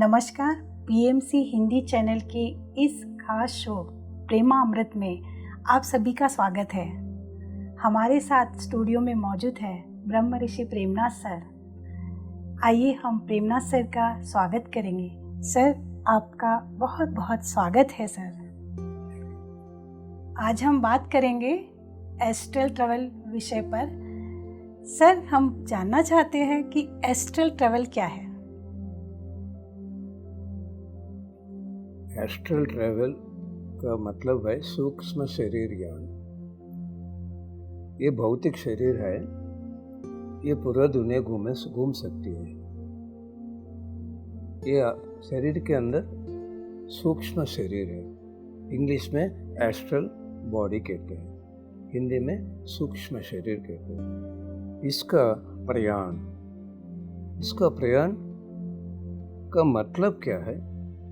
नमस्कार। PMC Hindi channel के इस खास शो प्रेमामृत में आप सभी का स्वागत है। हमारे साथ स्टूडियो में मौजूद है ब्रह्म ऋषि प्रेमनाथ सर। आइए हम प्रेमनाथ सर का स्वागत करेंगे। सर, आपका बहुत बहुत स्वागत है सर। आज हम बात करेंगे एस्ट्रल ट्रैवल विषय पर। सर, हम जानना चाहते हैं कि एस्ट्रल ट्रैवल क्या है। एस्ट्रल ट्रैवल का मतलब है सूक्ष्म शरीर ज्ञान। ये भौतिक शरीर है, ये पूरा दुनिया घूम सकती है। ये शरीर के अंदर सूक्ष्म शरीर है, इंग्लिश में एस्ट्रल बॉडी कहते हैं, हिंदी में सूक्ष्म शरीर कहते हैं। इसका प्रयाण का मतलब क्या है,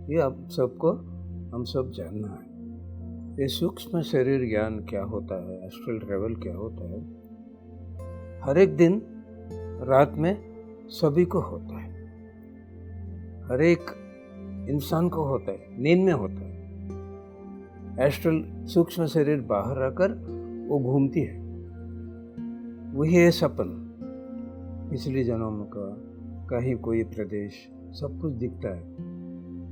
ये हम सब जानना है। ये सूक्ष्म शरीर ज्ञान क्या होता है, एस्ट्रल ट्रैवल क्या होता है, हर एक दिन रात में सभी को होता है, हर एक इंसान को होता है, नींद में होता है। एस्ट्रल सूक्ष्म शरीर बाहर आकर वो घूमती है, वही है सपन। पिछले जन्म का कहीं कोई प्रदेश सब कुछ दिखता है,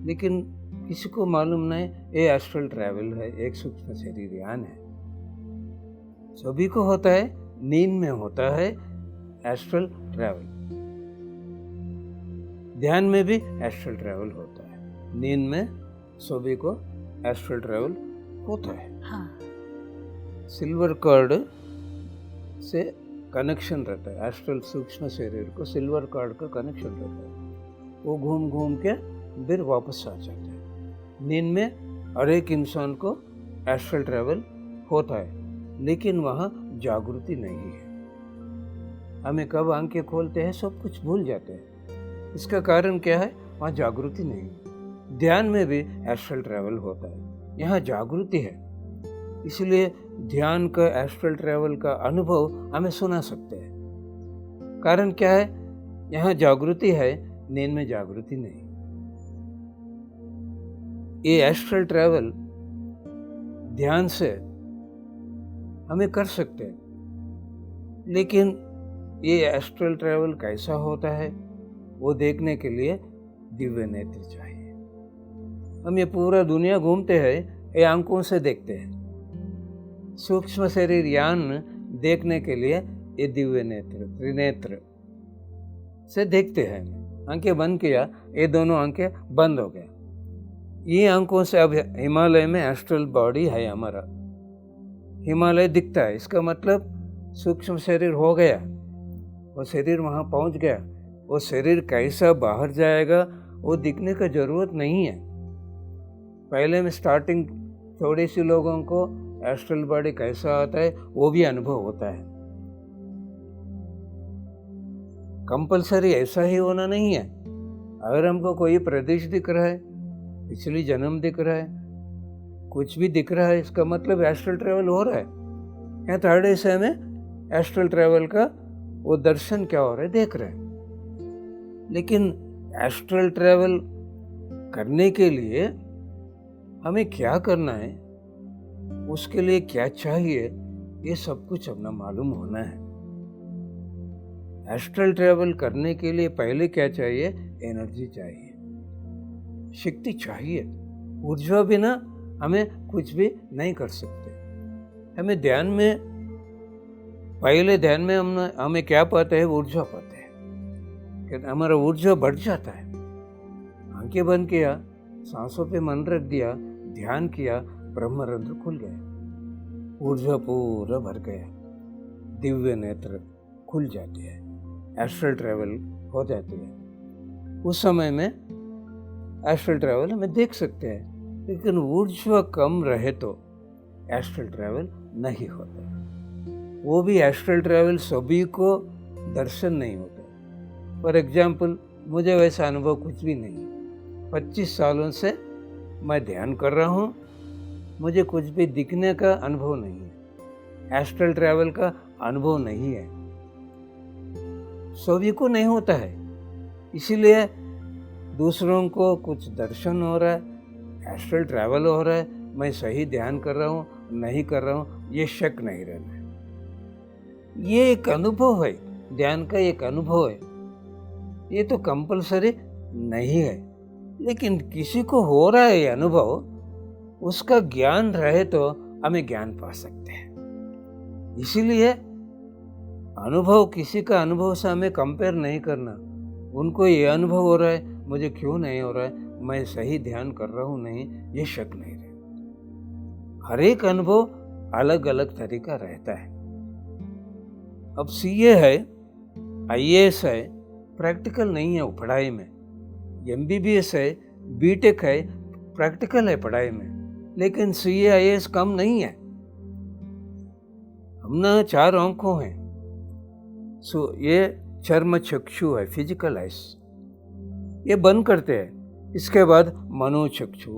लेकिन किसी को मालूम नहीं ये एस्ट्रल ट्रैवल है, एक सूक्ष्म शरीर यान है। सभी को होता है, नींद में होता है एस्ट्रल ट्रैवल। ध्यान में भी एस्ट्रल ट्रैवल होता है, नींद में सभी को एस्ट्रल ट्रैवल होता है। हाँ। सिल्वर कॉर्ड से कनेक्शन रहता है, एस्ट्रल सूक्ष्म शरीर को सिल्वर कॉर्ड का कनेक्शन रहता है। वो घूम घूम के फिर वापस आ जाता है। नींद में हर एक इंसान को एस्ट्रल ट्रैवल होता है, लेकिन वहाँ जागृति नहीं है। हमें कब आंखें खोलते हैं सब कुछ भूल जाते हैं। इसका कारण क्या है, वहाँ जागृति नहीं। ध्यान में भी एस्ट्रल ट्रैवल होता है, यहाँ जागृति है, इसलिए ध्यान का एस्ट्रल ट्रैवल का अनुभव हमें सुना सकते हैं। कारण क्या है, यहाँ जागृति है, नींद में जागृति नहीं। ये एस्ट्रल ट्रैवल ध्यान से हमें कर सकते हैं, लेकिन ये एस्ट्रल ट्रैवल कैसा होता है वो देखने के लिए दिव्य नेत्र चाहिए। हम ये पूरा दुनिया घूमते हैं, ये आंखों से देखते हैं। सूक्ष्म शरीर यान देखने के लिए ये दिव्य नेत्र, त्रिनेत्र से देखते हैं। आंखें बंद किया, ये दोनों आंखें बंद हो गया। ये आंखों से अब हिमालय में एस्ट्रल बॉडी है हमारा, हिमालय दिखता है। इसका मतलब सूक्ष्म शरीर हो गया, वो शरीर वहाँ पहुँच गया। वो शरीर कैसा बाहर जाएगा वो दिखने का जरूरत नहीं है। पहले में स्टार्टिंग थोड़ी सी लोगों को एस्ट्रल बॉडी कैसा आता है वो भी अनुभव होता है। कंपलसरी ऐसा ही होना नहीं है। अगर हमको कोई प्रदेश दिख रहा है, पिछली जन्म दिख रहा है, कुछ भी दिख रहा है, इसका मतलब एस्ट्रल ट्रैवल हो रहा है। यहाँ थर्ड ऐसे में एस्ट्रल ट्रैवल का वो दर्शन क्या हो रहा है देख रहे हैं। लेकिन एस्ट्रल ट्रैवल करने के लिए हमें क्या करना है, उसके लिए क्या चाहिए, ये सब कुछ अपना मालूम होना है। एस्ट्रल ट्रैवल करने के लिए पहले क्या चाहिए, एनर्जी चाहिए, शक्ति चाहिए। ऊर्जा बिना हमें कुछ भी नहीं कर सकते। हमें ध्यान में, पहले ध्यान में हमें क्या पाते हैं, ऊर्जा पाते हैं कि हमारा ऊर्जा बढ़ जाता है। आंखें बंद किया, सांसों पे मन रख दिया, ध्यान किया, ब्रह्मरंध्र खुल गया, ऊर्जा पूरा भर गया, दिव्य नेत्र खुल जाते हैं, एस्ट्रल ट्रैवल हो जाती है। उस समय में एस्ट्रल ट्रैवल हमें देख सकते हैं, लेकिन ऊर्जा कम रहे तो एस्ट्रल ट्रैवल नहीं होता। वो भी एस्ट्रल ट्रैवल सभी को दर्शन नहीं होता। फॉर एग्जाम्पल, मुझे वैसा अनुभव कुछ भी नहीं। 25 सालों से मैं ध्यान कर रहा हूँ, मुझे कुछ भी दिखने का अनुभव नहीं है, एस्ट्रल ट्रैवल का अनुभव नहीं है। सभी को नहीं होता है, इसीलिए दूसरों को कुछ दर्शन हो रहा है, एस्ट्रल ट्रैवल हो रहा है, मैं सही ध्यान कर रहा हूँ नहीं कर रहा हूँ, ये शक नहीं रहना है। ये एक अनुभव है, ध्यान का एक अनुभव है, ये तो कंपलसरी नहीं है। लेकिन किसी को हो रहा है ये अनुभव, उसका ज्ञान रहे तो हमें ज्ञान पा सकते हैं। इसीलिए अनुभव, किसी का अनुभव से हमें कंपेयर नहीं करना। उनको ये अनुभव हो रहा है, मुझे क्यों नहीं हो रहा है, मैं सही ध्यान कर रहा हूँ नहीं, ये शक नहीं रहे। हर एक अनुभव अलग अलग तरीका रहता है। अब सीए है, आईएएस है, प्रैक्टिकल नहीं है वो पढ़ाई में। एमबीबीएस है, बीटेक है, प्रैक्टिकल है पढ़ाई में। लेकिन सीए आईएएस कम नहीं है। हम ना 4 आंखों हैं। ये चर्म चक्षु है, फिजिकल आइस, ये बंद करते हैं। इसके बाद मनोचक्षु,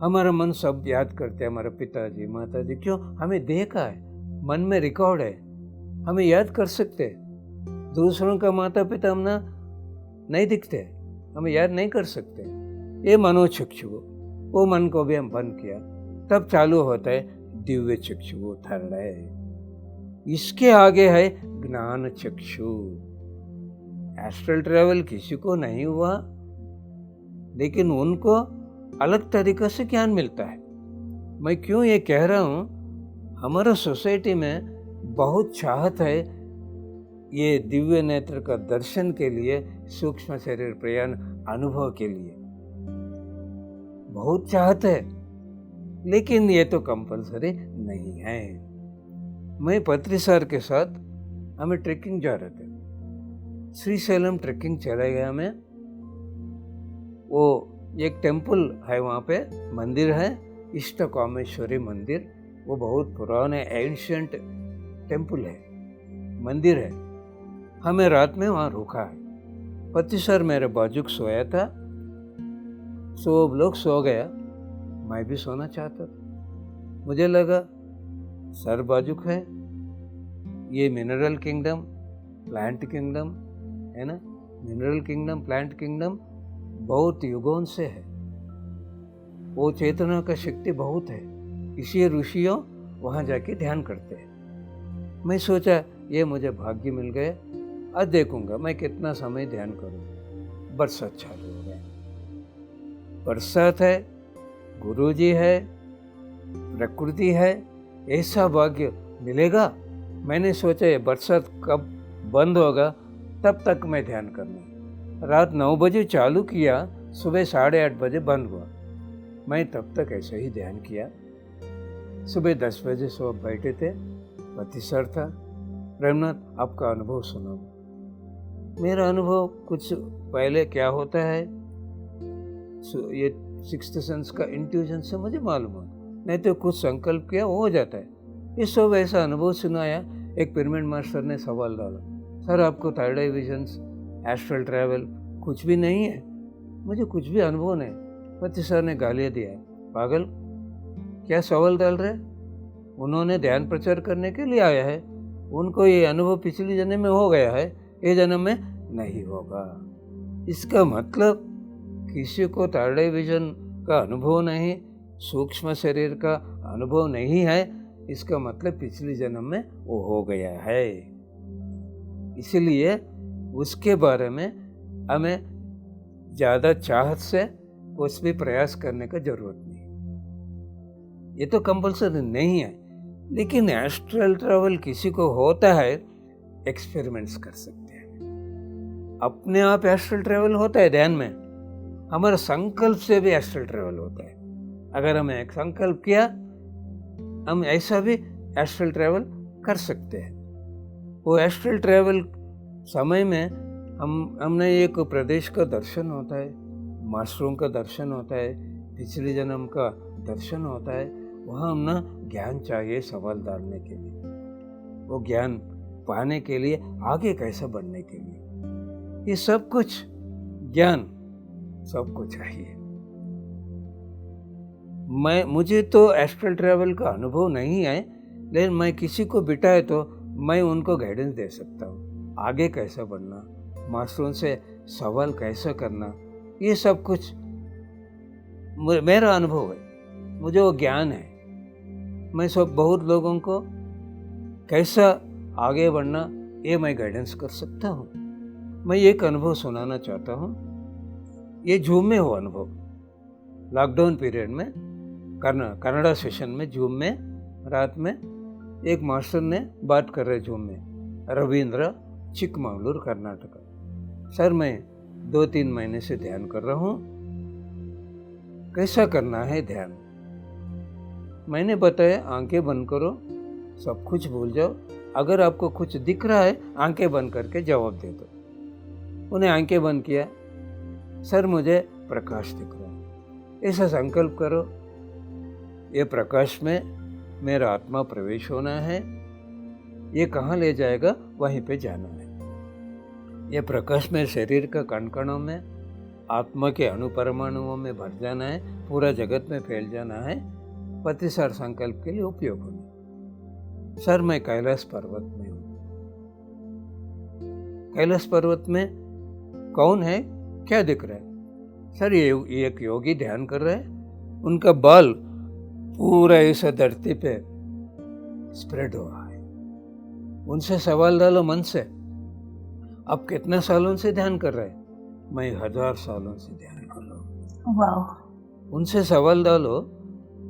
हमारा मन सब याद करते हैं, हमारे पिताजी माताजी, क्यों? हमें देखा है, मन में रिकॉर्ड है, हमें याद कर सकते हैं। दूसरों का माता पिता हम ना नहीं दिखते, हमें याद नहीं कर सकते। ये मनोचक्षु, वो मन को भी हम बंद किया, तब चालू होता है दिव्य चक्षु, वो थर्ड है। इसके आगे है ज्ञान चक्षु। एस्ट्रल ट्रैवल किसी को नहीं हुआ, लेकिन उनको अलग तरीके से ज्ञान मिलता है। मैं क्यों ये कह रहा हूँ, हमारा सोसाइटी में बहुत चाहत है ये दिव्य नेत्र का दर्शन के लिए, सूक्ष्म शरीर प्रयाण अनुभव के लिए बहुत चाहत है, लेकिन ये तो कंपलसरी नहीं है। मैं पत्री सर के साथ हमें ट्रेकिंग जा रहे थे, श्रीशैलम ट्रेकिंग चले गए हमें। वो एक टेम्पल है, वहाँ पे मंदिर है, इष्ट कामेश्वरी मंदिर। वो बहुत पुराने एंशिएंट टेम्पल है, मंदिर है। हमें रात में वहाँ रुका है। पति सर मेरे बाजुक सोया था, सब लोग सो गया, मैं भी सोना चाहता था। मुझे लगा सर बाजुक है, ये मिनरल किंगडम, प्लांट किंगडम है ना, मिनरल किंगडम, प्लांट किंगडम बहुत युगों से है। वो चेतना का शक्ति बहुत है, इसी ऋषियों वहाँ जाके ध्यान करते हैं। मैं सोचा ये मुझे भाग्य मिल गया, आज देखूंगा मैं कितना समय ध्यान करूँ। बरसात चालू हो गया, बरसात है, गुरुजी है, प्रकृति है, ऐसा भाग्य मिलेगा। मैंने सोचा ये बरसात कब बंद होगा, तब तक मैं ध्यान करना। रात 9 बजे चालू किया, सुबह 8:30 बजे बंद हुआ। मैं तब तक ऐसे ही ध्यान किया। सुबह 10 बजे सब बैठे थे, पति सर था, प्रेमनाथ आपका अनुभव सुनाओ। मेरा अनुभव कुछ पहले क्या होता है, ये सिक्स्थ सेंस का इंट्यूजन से मुझे मालूम है, नहीं तो कुछ संकल्प किया वो हो जाता है। ये सब ऐसा अनुभव सुनाया। एक पिरामिड मास्टर ने सवाल डाला, सर आपको थर्ड आई विजन्स, एस्ट्रल ट्रैवल कुछ भी नहीं है? मुझे कुछ भी अनुभव नहीं। पति सर ने गालियाँ दिया, पागल क्या सवाल डाल रहे? उन्होंने ध्यान प्रचार करने के लिए आया है, उनको ये अनुभव पिछले जन्म में हो गया है, ये जन्म में नहीं होगा। इसका मतलब किसी को थर्ड आई विजन का अनुभव नहीं, सूक्ष्म शरीर का अनुभव नहीं है, इसका मतलब पिछले जन्म में वो हो गया है। इसलिए उसके बारे में हमें ज़्यादा चाहत से कुछ भी प्रयास करने का जरूरत नहीं। ये तो कंपल्सरी नहीं है, लेकिन एस्ट्रल ट्रैवल किसी को होता है, एक्सपेरिमेंट्स कर सकते हैं। अपने आप एस्ट्रल ट्रैवल होता है ध्यान में, हमारा संकल्प से भी एस्ट्रल ट्रैवल होता है। अगर हमें एक संकल्प किया, हम ऐसा भी एस्ट्रल ट्रैवल कर सकते हैं। वो एस्ट्रल ट्रैवल समय में हमने एक प्रदेश का दर्शन होता है, मास्टरों का दर्शन होता है, पिछले जन्म का दर्शन होता है। वहाँ हम ना ज्ञान चाहिए सवाल डालने के लिए, वो ज्ञान पाने के लिए, आगे कैसे बढ़ने के लिए, ये सब कुछ ज्ञान सबको चाहिए। मुझे तो एस्ट्रल ट्रैवल का अनुभव नहीं है, लेकिन मैं किसी को बिठाए तो मैं उनको गाइडेंस दे सकता हूँ, आगे कैसे बढ़ना, मास्टरों से सवाल कैसे करना, ये सब कुछ मेरा अनुभव है, मुझे वो ज्ञान है। मैं सब बहुत लोगों को कैसा आगे बढ़ना ये मैं गाइडेंस कर सकता हूँ। मैं एक अनुभव सुनाना चाहता हूँ। ये जूम में हो अनुभव, लॉकडाउन पीरियड में कनाडा सेशन में जूम में रात में एक मास्टर ने बात कर रहे जूम में, रविंद्र, चिकमंगलूर, कर्नाटक। सर मैं 2-3 महीने से ध्यान कर रहा हूँ, कैसा करना है ध्यान। मैंने बताया आंखें बंद करो, सब कुछ भूल जाओ, अगर आपको कुछ दिख रहा है आंखें बंद करके जवाब दे दो। उन्हें आंखें बंद किया, सर मुझे प्रकाश दिख रहा है। ऐसा संकल्प करो, ये प्रकाश में मेरा आत्मा प्रवेश होना है, ये कहाँ ले जाएगा वहीं पे जाना है। ये प्रकाश में शरीर का कण कणों में, आत्मा के अणुपरमाणुओं में भर जाना है, पूरा जगत में फैल जाना है, प्रतिसार संकल्प के लिए उपयोग होना। सर मैं कैलाश पर्वत में हूँ। कैलाश पर्वत में कौन है, क्या दिख रहा है? सर ये एक योगी ध्यान कर रहे हैं, उनका बाल पूरा ऐसा धरती पे स्प्रेड हुआ है। उनसे सवाल डालो मन से, आप कितने सालों से ध्यान कर रहे हैं? मैं 1000 सालों से ध्यान कर रहा हूँ। वाह। उनसे सवाल डालो,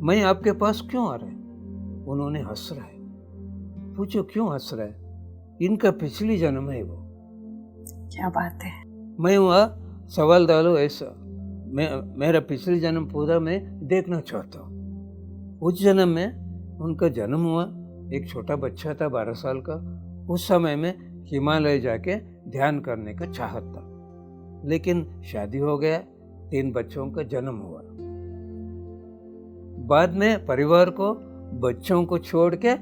मैं आपके पास क्यों आ रहा है? उन्होंने हंस रहा है। पूछो क्यों हंस रहा है? इनका पिछली जन्म है वो। क्या बात है। मैं वहाँ सवाल डालो ऐसा, मेरा पिछली जन्म पूरा मैं देखना चाहता हूँ। उस जन्म में उनका जन्म हुआ, एक छोटा बच्चा था 12 साल का। उस समय में हिमालय जाके ध्यान करने का चाहत था, लेकिन शादी हो गया, 3 बच्चों का जन्म हुआ। बाद में परिवार को, बच्चों को छोड़ के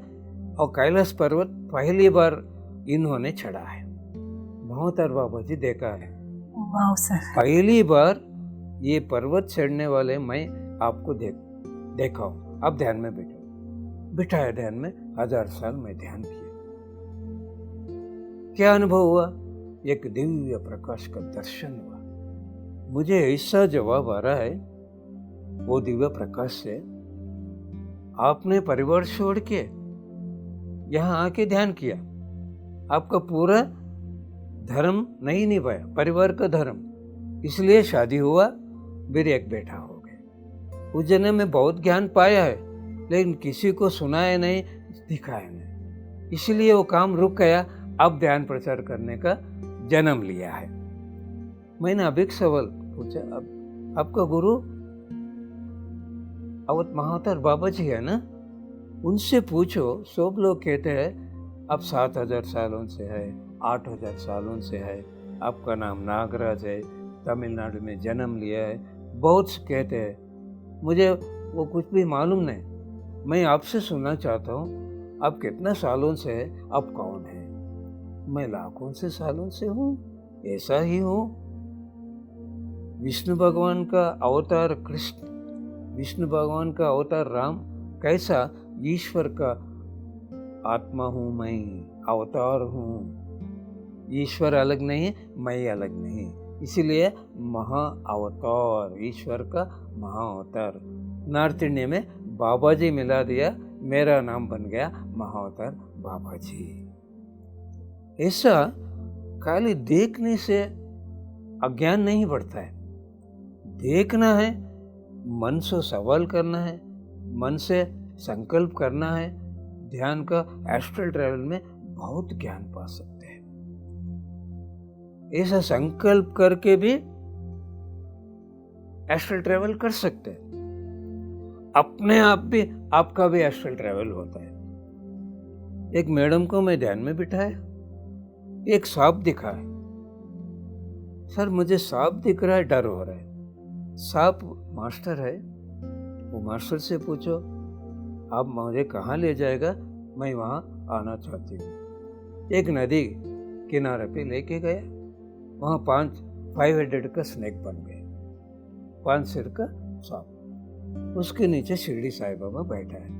और कैलाश पर्वत पहली बार इन्होंने चढ़ा है। मोहतर बाबा जी देखा है। वाह सर। पहली बार ये पर्वत चढ़ने वाले मैं आपको देखा हूँ। अब ध्यान में बिठाया, ध्यान में 1000 साल में ध्यान किया। क्या अनुभव हुआ? एक दिव्य प्रकाश का दर्शन हुआ। मुझे ऐसा जवाब आ रहा है वो दिव्य प्रकाश से, आपने परिवार छोड़ के यहाँ आके ध्यान किया, आपका पूरा धर्म नहीं निभाया, परिवार का धर्म, इसलिए शादी हुआ, फिर एक बेटा हो गया। उस जन्म में बहुत ज्ञान पाया है, लेकिन किसी को सुनाया नहीं, दिखाया नहीं, इसलिए वो काम रुक गया। अब ध्यान प्रचार करने का जन्म लिया है। मैंने अब एक सवाल पूछा, अब आपका गुरु अवध महातर बाबा जी है ना, उनसे पूछो। सब लोग कहते हैं अब 7000 सालों से है, 8000 सालों से है, आपका नाम नागराज है, तमिलनाडु में जन्म लिया है, बहुत से कहते हैं। मुझे वो कुछ भी मालूम नहीं। मैं आपसे सुनना चाहता हूँ, आप कितना सालों से है, आप कौन है? मैं लाखों से सालों से हूँ, ऐसा ही हूँ। विष्णु भगवान का अवतार कृष्ण, विष्णु भगवान का अवतार राम, कैसा ईश्वर का आत्मा हूँ मैं, अवतार हूँ। ईश्वर अलग नहीं, मैं अलग नहीं, इसीलिए महा अवतार, ईश्वर का महा अवतार। नॉर्थ इंडिया में बाबा जी मिला दिया, मेरा नाम बन गया महाअवतार बाबा जी। ऐसा खाली देखने से अज्ञान नहीं बढ़ता है। देखना है, मन से सवाल करना है, मन से संकल्प करना है। ध्यान का एस्ट्रल ट्रैवल में बहुत ज्ञान पा सकते हैं। ऐसा संकल्प करके भी एस्ट्रल ट्रैवल कर सकते हैं। अपने आप भी आपका भी एस्ट्रल ट्रैवल होता है। एक मैडम को मैं ध्यान में बिठाया, एक सांप दिखा है। सर मुझे सांप दिख रहा है, डर हो रहा है। सांप मास्टर है, वो मास्टर से पूछो आप मुझे कहाँ ले जाएगा, मैं वहाँ आना चाहती हूँ। एक नदी किनारे पे लेके गया, वहाँ 5 हेडेड का स्नेक बन गया, 5 सिर का सांप। उसके नीचे शिरडी साईं बाबा बैठा है।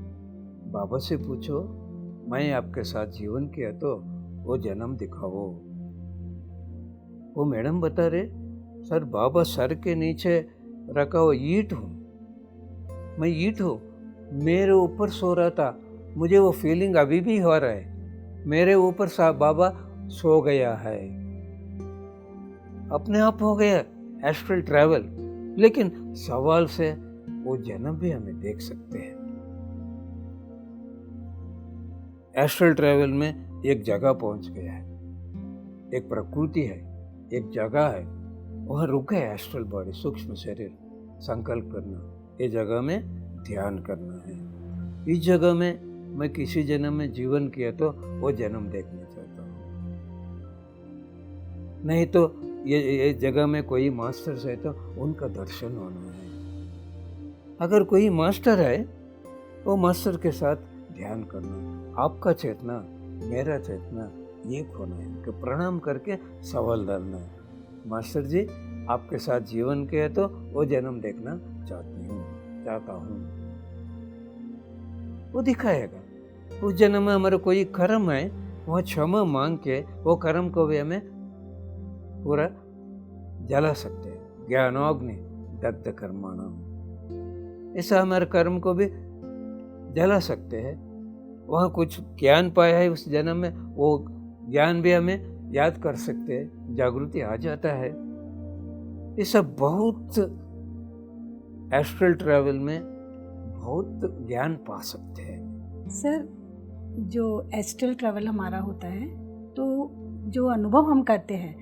बाबा से पूछो मैं आपके साथ जीवन किया तो वो जन्म दिखाओ। वो मैडम बता रहे सर बाबा सर के नीचे रखा हुआ ईंट हूँ, मैं ईंट हूँ, मेरे ऊपर सो रहा था, मुझे वो फीलिंग अभी भी हो रहा है, मेरे ऊपर बाबा सो गया है। अपने आप हो गया एस्ट्रल ट्रैवल। लेकिन सवाल से वो जन्म भी हमें देख सकते हैं। एस्ट्रल ट्रैवल में एक जगह पहुंच गया है, एक प्रकृति है, एक जगह है, वहां रुके एस्ट्रल बॉडी, सूक्ष्म शरीर, संकल्प करना, ये जगह में ध्यान करना है। इस जगह में मैं किसी जन्म में जीवन किया तो वो जन्म देखना चाहता हूँ, नहीं तो ये जगह में कोई मास्टर्स है तो उनका दर्शन होना है। अगर कोई मास्टर है वो मास्टर के साथ ध्यान करना, आपका चेतना मेरा चेतना एक होना है, उनको प्रणाम करके सवाल डालना है, मास्टर जी आपके साथ जीवन के है तो वो जन्म देखना चाहता हूँ। वो दिखाएगा। उस जन्म में हमारा कोई कर्म है, वह क्षमा मांग के वो कर्म को भी हमें पूरा जला सकते हैं। ज्ञानाग्नि दग्ध कर्माणाम, ऐसा हमारे कर्म को भी जला सकते हैं। वहाँ कुछ ज्ञान पाया है उस जन्म में, वो ज्ञान भी हमें याद कर सकते हैं, जागृति आ जाता है। ये सब बहुत एस्ट्रल ट्रैवल में बहुत ज्ञान पा सकते हैं। सर, जो एस्ट्रल ट्रैवल हमारा होता है तो जो अनुभव हम करते हैं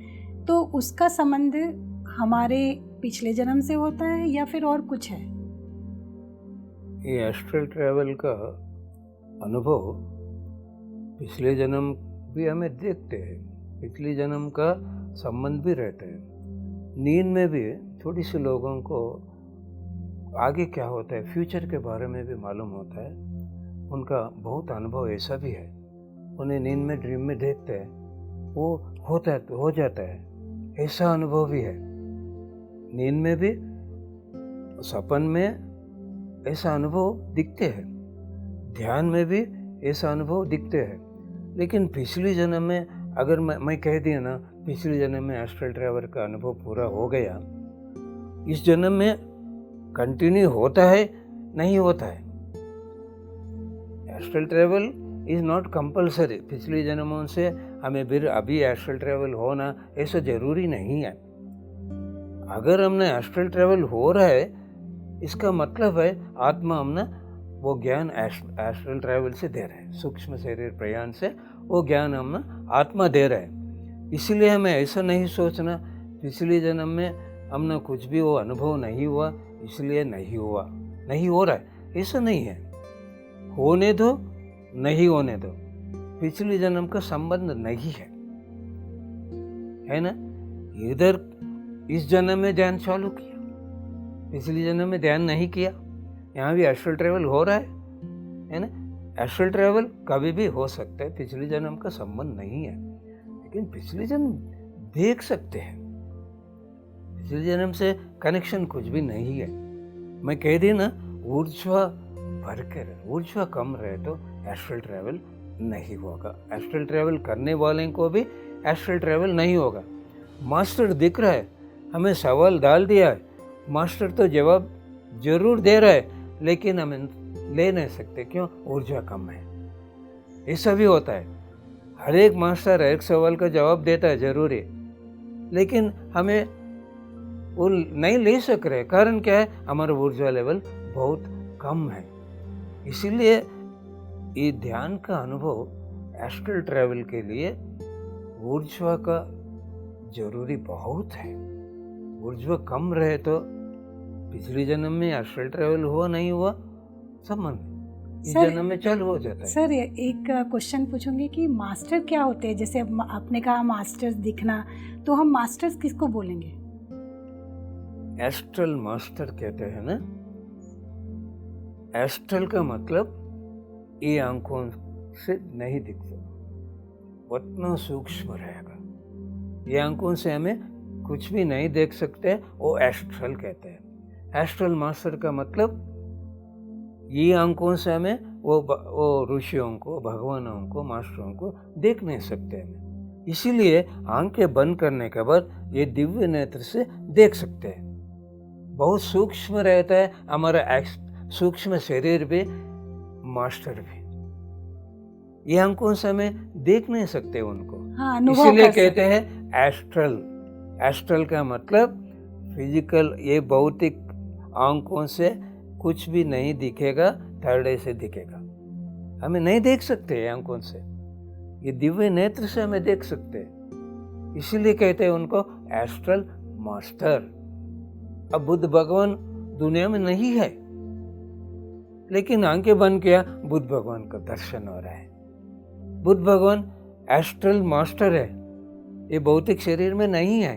तो उसका संबंध हमारे पिछले जन्म से होता है या फिर और कुछ है? ये एस्ट्रल ट्रैवल का अनुभव पिछले जन्म भी हमें देखते हैं, पिछले जन्म का संबंध भी रहता है। नींद में भी थोड़ी सी लोगों को आगे क्या होता है फ्यूचर के बारे में भी मालूम होता है। उनका बहुत अनुभव ऐसा भी है, उन्हें नींद में ड्रीम में देखते हैं, वो होता है तो हो जाता है, ऐसा अनुभव भी है। नींद में भी सपन में ऐसा अनुभव दिखते हैं, ध्यान में भी ऐसा अनुभव दिखते हैं। लेकिन पिछली जन्म में अगर मैं कह दिया ना पिछले जन्म में एस्ट्रल ट्रैवल का अनुभव पूरा हो गया, इस जन्म में कंटिन्यू होता है नहीं होता है। Astral travel is not compulsory. पिछले जन्मों से हमें फिर अभी एस्ट्रल ट्रैवल होना ऐसा जरूरी नहीं है। अगर हमने एस्ट्रल ट्रैवल हो रहा है इसका मतलब है आत्मा हमने वो ज्ञान एस्ट्रल ट्रैवल से दे रहा है, सूक्ष्म शरीर प्रयाण से वो ज्ञान हमने आत्मा दे रहा है। इसलिए हमें ऐसा नहीं सोचना पिछले जन्म में हमने कुछ भी वो अनुभव नहीं हुआ इसलिए नहीं हुआ, नहीं हो रहा है, ऐसा नहीं है। होने दो, नहीं होने दो, पिछले जन्म का संबंध नहीं है ना। इधर इस जन्म में ध्यान चालू किया, पिछले जन्म में ध्यान नहीं किया, यहाँ भी एस्ट्रल ट्रैवल हो रहा है ना। एस्ट्रल ट्रैवल कभी भी हो सकता है, पिछले जन्म का संबंध नहीं है, लेकिन पिछले जन्म देख सकते हैं। पिछले जन्म से कनेक्शन कुछ भी नहीं है। मैं कह दी ना ऊर्जा भर के रहे, ऊर्जा कम रहे तो एस्ट्रल ट्रैवल नहीं होगा। एस्ट्रल ट्रैवल करने वाले को भी एस्ट्रल ट्रैवल नहीं होगा। मास्टर दिख रहा है, हमें सवाल डाल दिया है, मास्टर तो जवाब जरूर दे रहा है लेकिन हम ले नहीं सकते, क्यों? ऊर्जा कम है। ऐसा भी होता है, हर एक मास्टर एक सवाल का जवाब देता है जरूरी, लेकिन हमें वो नहीं ले सक रहे। कारण क्या है? हमारा ऊर्जा लेवल बहुत कम है। इसीलिए ये ध्यान का अनुभव एस्ट्रल ट्रैवल के लिए ऊर्जा का जरूरी बहुत है। ऊर्जा कम रहे तो पिछले जन्म में एस्ट्रल ट्रैवल हुआ नहीं हुआ संबंध इस जन्म में चालू हो जाता है। सर, एक क्वेश्चन पूछूंगी कि मास्टर क्या होते हैं? जैसे आपने कहा मास्टर्स दिखना, तो हम मास्टर्स किसको बोलेंगे? एस्ट्रल मास्टर कहते हैं ना। एस्ट्रल का मतलब ये आंखों से नहीं दिखता, उतना सूक्ष्म रहेगा। ये आंखों से हमें कुछ भी नहीं देख सकते, वो एस्ट्रल कहते हैं। एस्ट्रल मास्टर का मतलब ये आंखों से हमें वो ऋषियों को, भगवानों को, मास्टरों को देख नहीं सकते हमें, इसीलिए आंखें बंद करने के बाद ये दिव्य नेत्र से देख सकते हैं। बहुत सूक्ष्म रहता है हमारा सूक्ष्म शरीर भी, मास्टर भी। ये आंखों से हमें देख नहीं सकते उनको। हाँ, अनुभव इसीलिए कर कहते हैं एस्ट्रल। एस्ट्रल का मतलब फिजिकल, ये भौतिक आंखों से कुछ भी नहीं दिखेगा, थर्ड आई से दिखेगा। हमें नहीं देख सकते ये आंखों से, ये दिव्य नेत्र से हमें देख सकते हैं। इसीलिए कहते हैं उनको एस्ट्रल मास्टर। अब बुद्ध भगवान दुनिया में नहीं है, लेकिन आंखें बंद किया, बुद्ध भगवान का दर्शन हो रहा है। बुद्ध भगवान एस्ट्रल मास्टर है, ये भौतिक शरीर में नहीं है।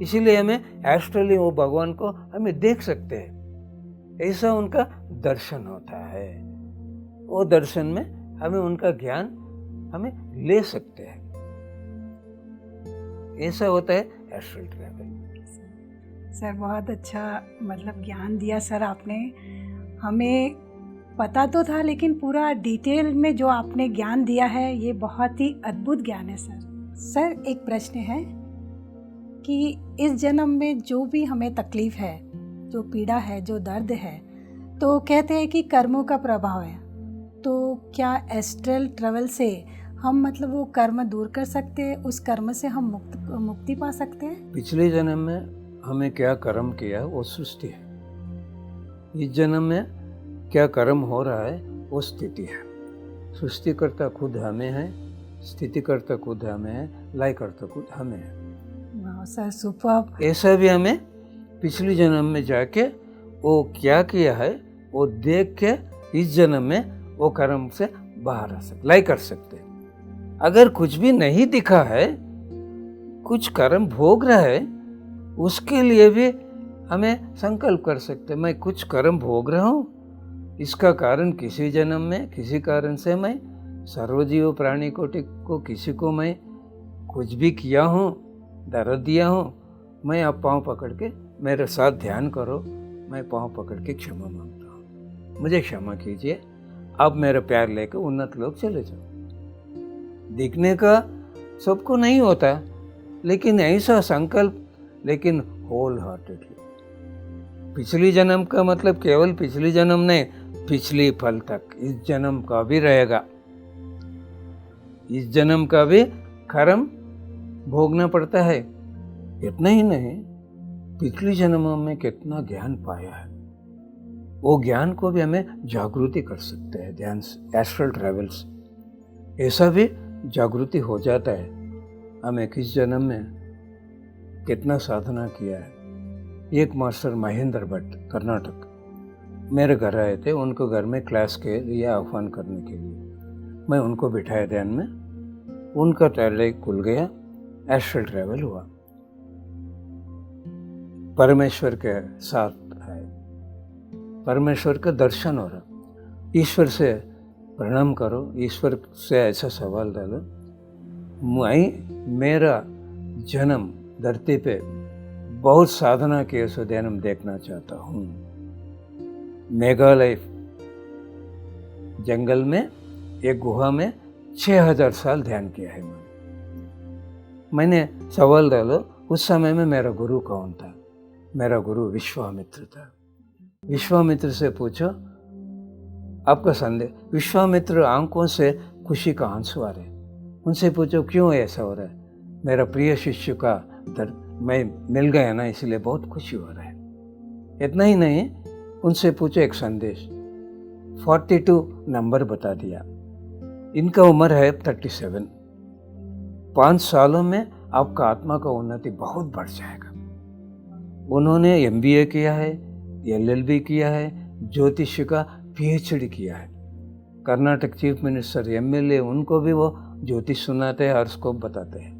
इसीलिए हमें एस्ट्रली वो भगवान को हमें देख सकते हैं। ऐसा उनका दर्शन होता है। वो दर्शन में हमें उनका ज्ञान हमें ले सकते हैं। ऐसा होता है एस्ट्रल ट्रैवल। सर बहुत अच्छा मतलब ज्ञान दिया सर आपने हमें। पता तो था, लेकिन पूरा डिटेल में जो आपने ज्ञान दिया है ये बहुत ही अद्भुत ज्ञान है सर। सर एक प्रश्न है कि इस जन्म में जो भी हमें तकलीफ है, जो पीड़ा है, जो दर्द है, तो कहते हैं कि कर्मों का प्रभाव है। तो क्या एस्ट्रल ट्रैवल से हम मतलब वो कर्म दूर कर सकते हैं, उस कर्म से हम मुक्ति पा सकते हैं? पिछले जन्म में हमें क्या कर्म किया वो सृष्टि है, इस जन्म में क्या कर्म हो रहा है वो स्थिति है। सृष्टिकर्ता खुद हमें है, स्थितिकर्ता खुद हमें है, लयकर्ता खुद हमें है। वाह सर, सुपर्ब। ऐसा भी हमें पिछले जन्म में जाके वो क्या किया है वो देख के इस जन्म में वो कर्म से बाहर आ सकते, लय कर सकते। अगर कुछ भी नहीं दिखा है, कुछ कर्म भोग रहा है, उसके लिए भी हमें संकल्प कर सकते, मैं कुछ कर्म भोग रहा हूँ, इसका कारण किसी जन्म में किसी कारण से मैं सर्वजीव प्राणी कोटि को किसी को मैं कुछ भी किया हूँ, दर्द दिया हूँ, मैं अब पाँव पकड़ के मेरे साथ ध्यान करो, मैं पाँव पकड़ के क्षमा मांगता हूँ, मुझे क्षमा कीजिए, अब मेरा प्यार लेकर उन्नत लोग चले जाओ। दिखने का सबको नहीं होता, लेकिन ऐसा संकल्प, लेकिन होल हार्टेडली। पिछली जन्म का मतलब केवल पिछली जन्म नहीं, पिछली फल तक इस जन्म का भी रहेगा। इस जन्म का भी कर्म भोगना पड़ता है। इतना ही नहीं, पिछली जन्मों में कितना ज्ञान पाया है, वो ज्ञान को भी हमें जागृति कर सकते हैं ध्यान से, एस्ट्रल ट्रैवल्स। ऐसा भी जागृति हो जाता है हमें किस जन्म में कितना साधना किया है। एक मास्टर महेंद्र भट्ट कर्नाटक मेरे घर आए थे, उनको घर में क्लास के लिए आह्वान करने के लिए मैं उनको बिठाया ध्यान में, उनका टैले खुल गया, एस्ट्रल ट्रैवल हुआ, परमेश्वर के साथ है, परमेश्वर का दर्शन हो रहा। ईश्वर से प्रणाम करो, ईश्वर से ऐसा सवाल डालो, मेरा जन्म धरती पे बहुत साधना के सो जन्म देखना चाहता हूँ। मेघालय जंगल में एक गुहा में 6000 साल ध्यान किया है मैंने सवाल डालो, उस समय में मेरा गुरु कौन था? मेरा गुरु विश्वामित्र था। विश्वामित्र से पूछो आपका संदेह। विश्वामित्र आंखों से खुशी का आंसू आ रहे, उनसे पूछो क्यों ऐसा हो रहा है? मेरा प्रिय शिष्य का मैं मिल गया ना, इसलिए बहुत खुशी हो रहा है। इतना ही नहीं, उनसे पूछो एक संदेश। 42 नंबर बता दिया। इनका उम्र है 37। 5 सालों में आपका आत्मा का उन्नति बहुत बढ़ जाएगा। उन्होंने MBA किया है, LLB किया है, ज्योतिष का PhD किया है। कर्नाटक चीफ मिनिस्टर MLA उनको भी वो ज्योतिष सुनाते हैं, हॉरोस्कोप बताते हैं।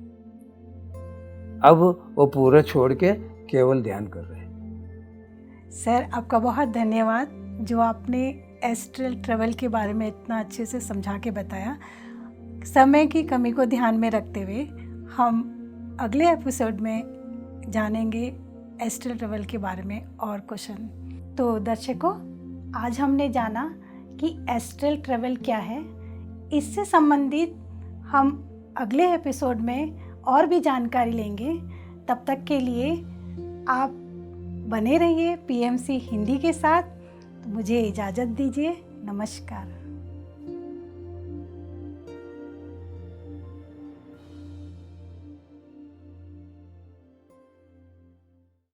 अब वो पूरा छोड़ के केवल ध्यान कर रहे हैं। सर आपका बहुत धन्यवाद, जो आपने एस्ट्रल ट्रैवल के बारे में इतना अच्छे से समझा के बताया। समय की कमी को ध्यान में रखते हुए हम अगले एपिसोड में जानेंगे एस्ट्रल ट्रैवल के बारे में और क्वेश्चन। तो दर्शकों, आज हमने जाना कि एस्ट्रल ट्रैवल क्या है। इससे संबंधित हम अगले एपिसोड में और भी जानकारी लेंगे। तब तक के लिए आप बने रहिए PMC हिंदी के साथ। तो मुझे इजाज़त दीजिए। नमस्कार।